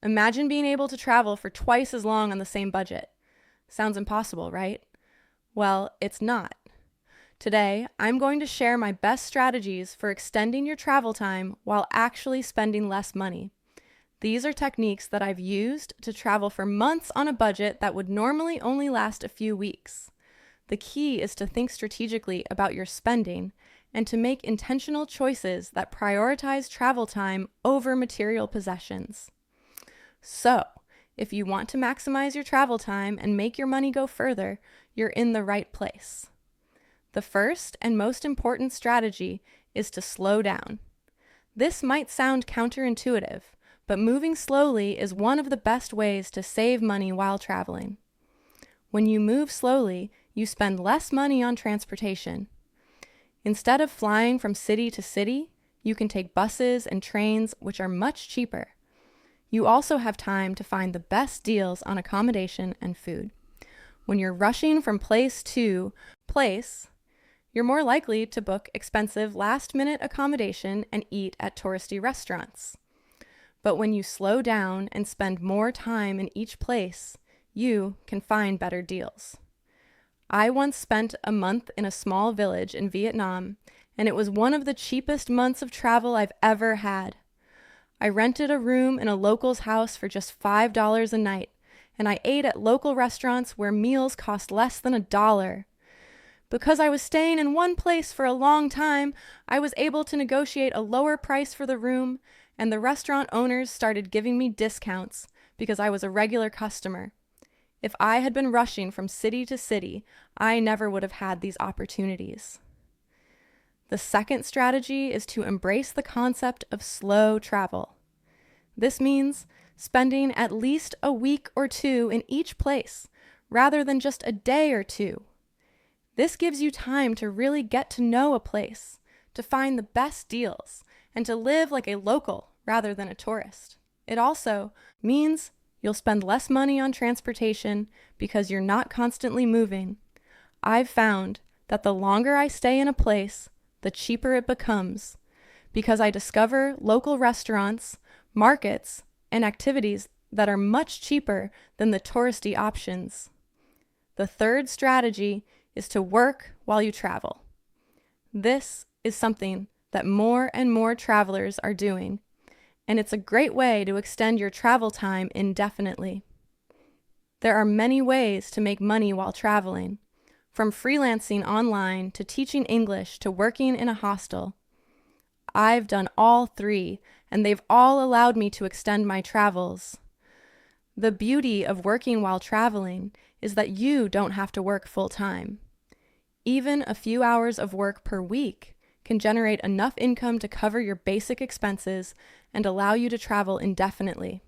Imagine being able to travel for twice as long on the same budget. Sounds impossible, right? Well, it's not. Today, I'm going to share my best strategies for extending your travel time while actually spending less money. These are techniques that I've used to travel for months on a budget that would normally only last a few weeks. The key is to think strategically about your spending and to make intentional choices that prioritize travel time over material possessions. So, if you want to maximize your travel time and make your money go further, you're in the right place. The first and most important strategy is to slow down. This might sound counterintuitive, but moving slowly is one of the best ways to save money while traveling. When you move slowly, you spend less money on transportation. Instead of flying from city to city, you can take buses and trains, which are much cheaper. You also have time to find the best deals on accommodation and food. When you're rushing from place to place, you're more likely to book expensive last-minute accommodation and eat at touristy restaurants. But when you slow down and spend more time in each place, you can find better deals. I once spent a month in a small village in Vietnam, and it was one of the cheapest months of travel I've ever had. I rented a room in a local's house for just $5 a night, and I ate at local restaurants where meals cost less than $1. Because I was staying in one place for a long time, I was able to negotiate a lower price for the room, and the restaurant owners started giving me discounts because I was a regular customer. If I had been rushing from city to city, I never would have had these opportunities. The second strategy is to embrace the concept of slow travel. This means spending at least a week or two in each place, rather than just a day or two. This gives you time to really get to know a place, to find the best deals, and to live like a local rather than a tourist. It also means you'll spend less money on transportation because you're not constantly moving. I've found that the longer I stay in a place, the cheaper it becomes, because I discover local restaurants, markets, and activities that are much cheaper than the touristy options. The third strategy is to work while you travel. This is something that more and more travelers are doing, and it's a great way to extend your travel time indefinitely. There are many ways to make money while traveling, from freelancing online to teaching English to working in a hostel. I've done all three, and they've all allowed me to extend my travels. The beauty of working while traveling is that you don't have to work full-time. Even a few hours of work per week can generate enough income to cover your basic expenses and allow you to travel indefinitely.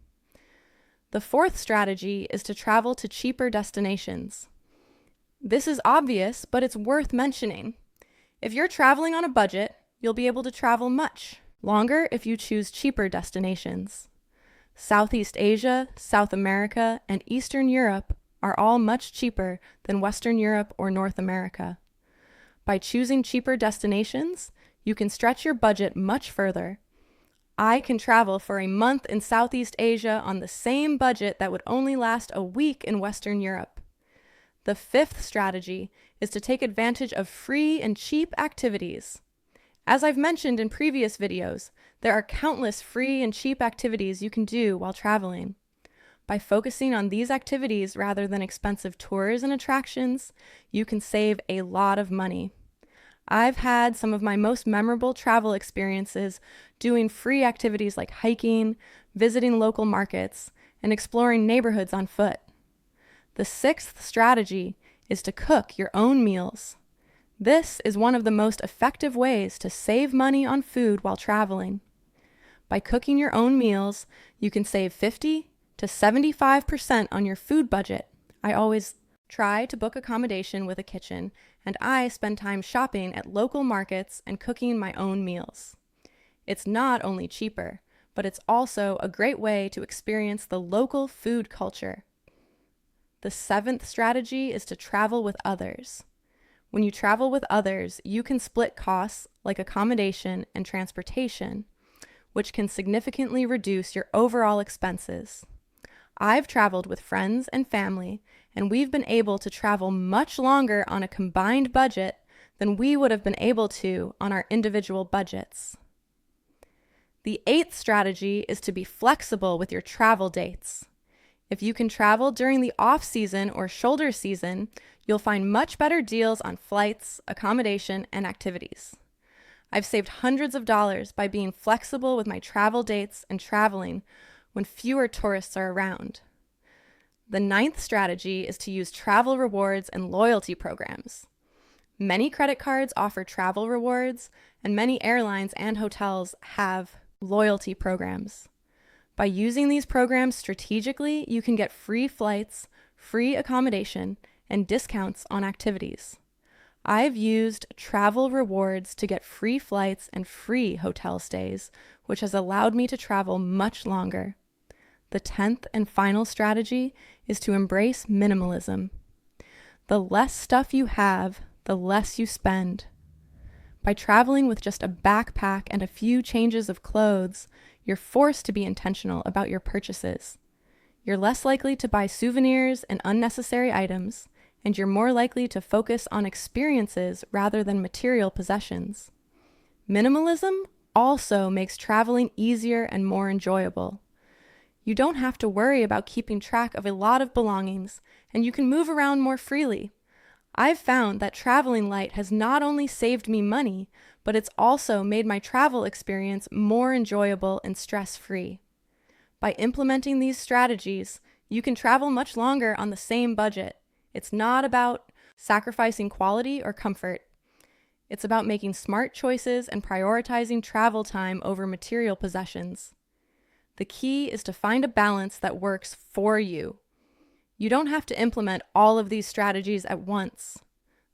The fourth strategy is to travel to cheaper destinations. This is obvious, but it's worth mentioning. If you're traveling on a budget, you'll be able to travel much longer if you choose cheaper destinations. Southeast Asia, South America, and Eastern Europe are all much cheaper than Western Europe or North America. By choosing cheaper destinations, you can stretch your budget much further. I can travel for a month in Southeast Asia on the same budget that would only last a week in Western Europe. The fifth strategy is to take advantage of free and cheap activities. As I've mentioned in previous videos, there are countless free and cheap activities you can do while traveling. By focusing on these activities rather than expensive tours and attractions, you can save a lot of money. I've had some of my most memorable travel experiences doing free activities like hiking, visiting local markets, and exploring neighborhoods on foot. The sixth strategy is to cook your own meals. This is one of the most effective ways to save money on food while traveling. By cooking your own meals, you can save 50 to 75% on your food budget. I always try to book accommodation with a kitchen, and I spend time shopping at local markets and cooking my own meals. It's not only cheaper, but it's also a great way to experience the local food culture. The seventh strategy is to travel with others. When you travel with others, you can split costs like accommodation and transportation. which can significantly reduce your overall expenses. I've traveled with friends and family, and we've been able to travel much longer on a combined budget than we would have been able to on our individual budgets. The 8th strategy is to be flexible with your travel dates. If you can travel during the off-season or shoulder season, you'll find much better deals on flights, accommodation, and activities. I've saved hundreds of dollars by being flexible with my travel dates and traveling when fewer tourists are around. The 9th strategy is to use travel rewards and loyalty programs. Many credit cards offer travel rewards, and many airlines and hotels have loyalty programs. By using these programs strategically, you can get free flights, free accommodation, and discounts on activities. I've used travel rewards to get free flights and free hotel stays, which has allowed me to travel much longer. The 10th and final strategy is to embrace minimalism. The less stuff you have, the less you spend. By traveling with just a backpack and a few changes of clothes, you're forced to be intentional about your purchases. You're less likely to buy souvenirs and unnecessary items, and you're more likely to focus on experiences rather than material possessions. Minimalism also makes traveling easier and more enjoyable. You don't have to worry about keeping track of a lot of belongings, and you can move around more freely. I've found that traveling light has not only saved me money, but it's also made my travel experience more enjoyable and stress-free. By implementing these strategies, you can travel much longer on the same budget. It's not about sacrificing quality or comfort. It's about making smart choices and prioritizing travel time over material possessions. The key is to find a balance that works for you. You don't have to implement all of these strategies at once.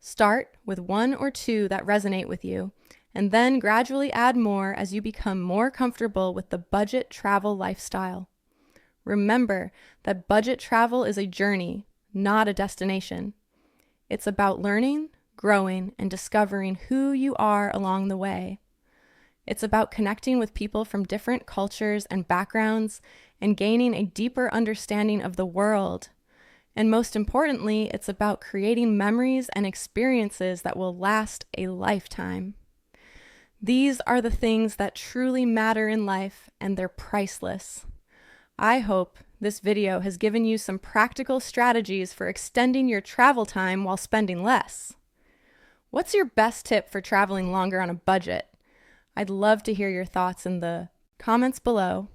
Start with 1 or 2 that resonate with you, and then gradually add more as you become more comfortable with the budget travel lifestyle. Remember that budget travel is a journey, not a destination. It's about learning, growing, and discovering who you are along the way. It's about connecting with people from different cultures and backgrounds and gaining a deeper understanding of the world. And most importantly, it's about creating memories and experiences that will last a lifetime. These are the things that truly matter in life, and they're priceless. I hope this video has given you some practical strategies for extending your travel time while spending less. What's your best tip for traveling longer on a budget? I'd love to hear your thoughts in the comments below.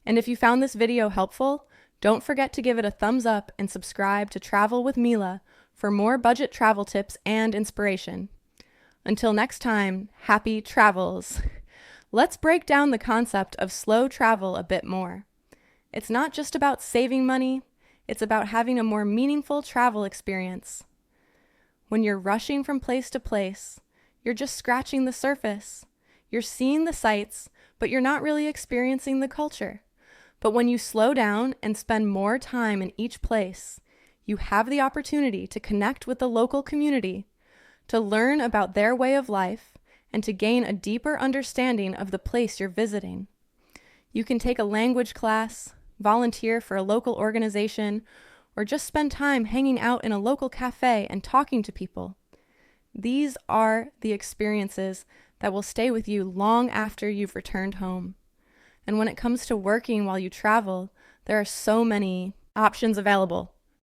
And if you found this video helpful, don't forget to give it a thumbs up and subscribe to Travel with Mila for more budget travel tips and inspiration. Until next time, happy travels. Let's break down the concept of slow travel a bit more. It's not just about saving money, it's about having a more meaningful travel experience. When you're rushing from place to place, you're just scratching the surface. You're seeing the sights, but you're not really experiencing the culture. But when you slow down and spend more time in each place, you have the opportunity to connect with the local community, to learn about their way of life, and to gain a deeper understanding of the place you're visiting. You can take a language class, volunteer for a local organization, or just spend time hanging out in a local cafe and talking to people. These are the experiences that will stay with you long after you've returned home. And when it comes to working while you travel, there are so many options available.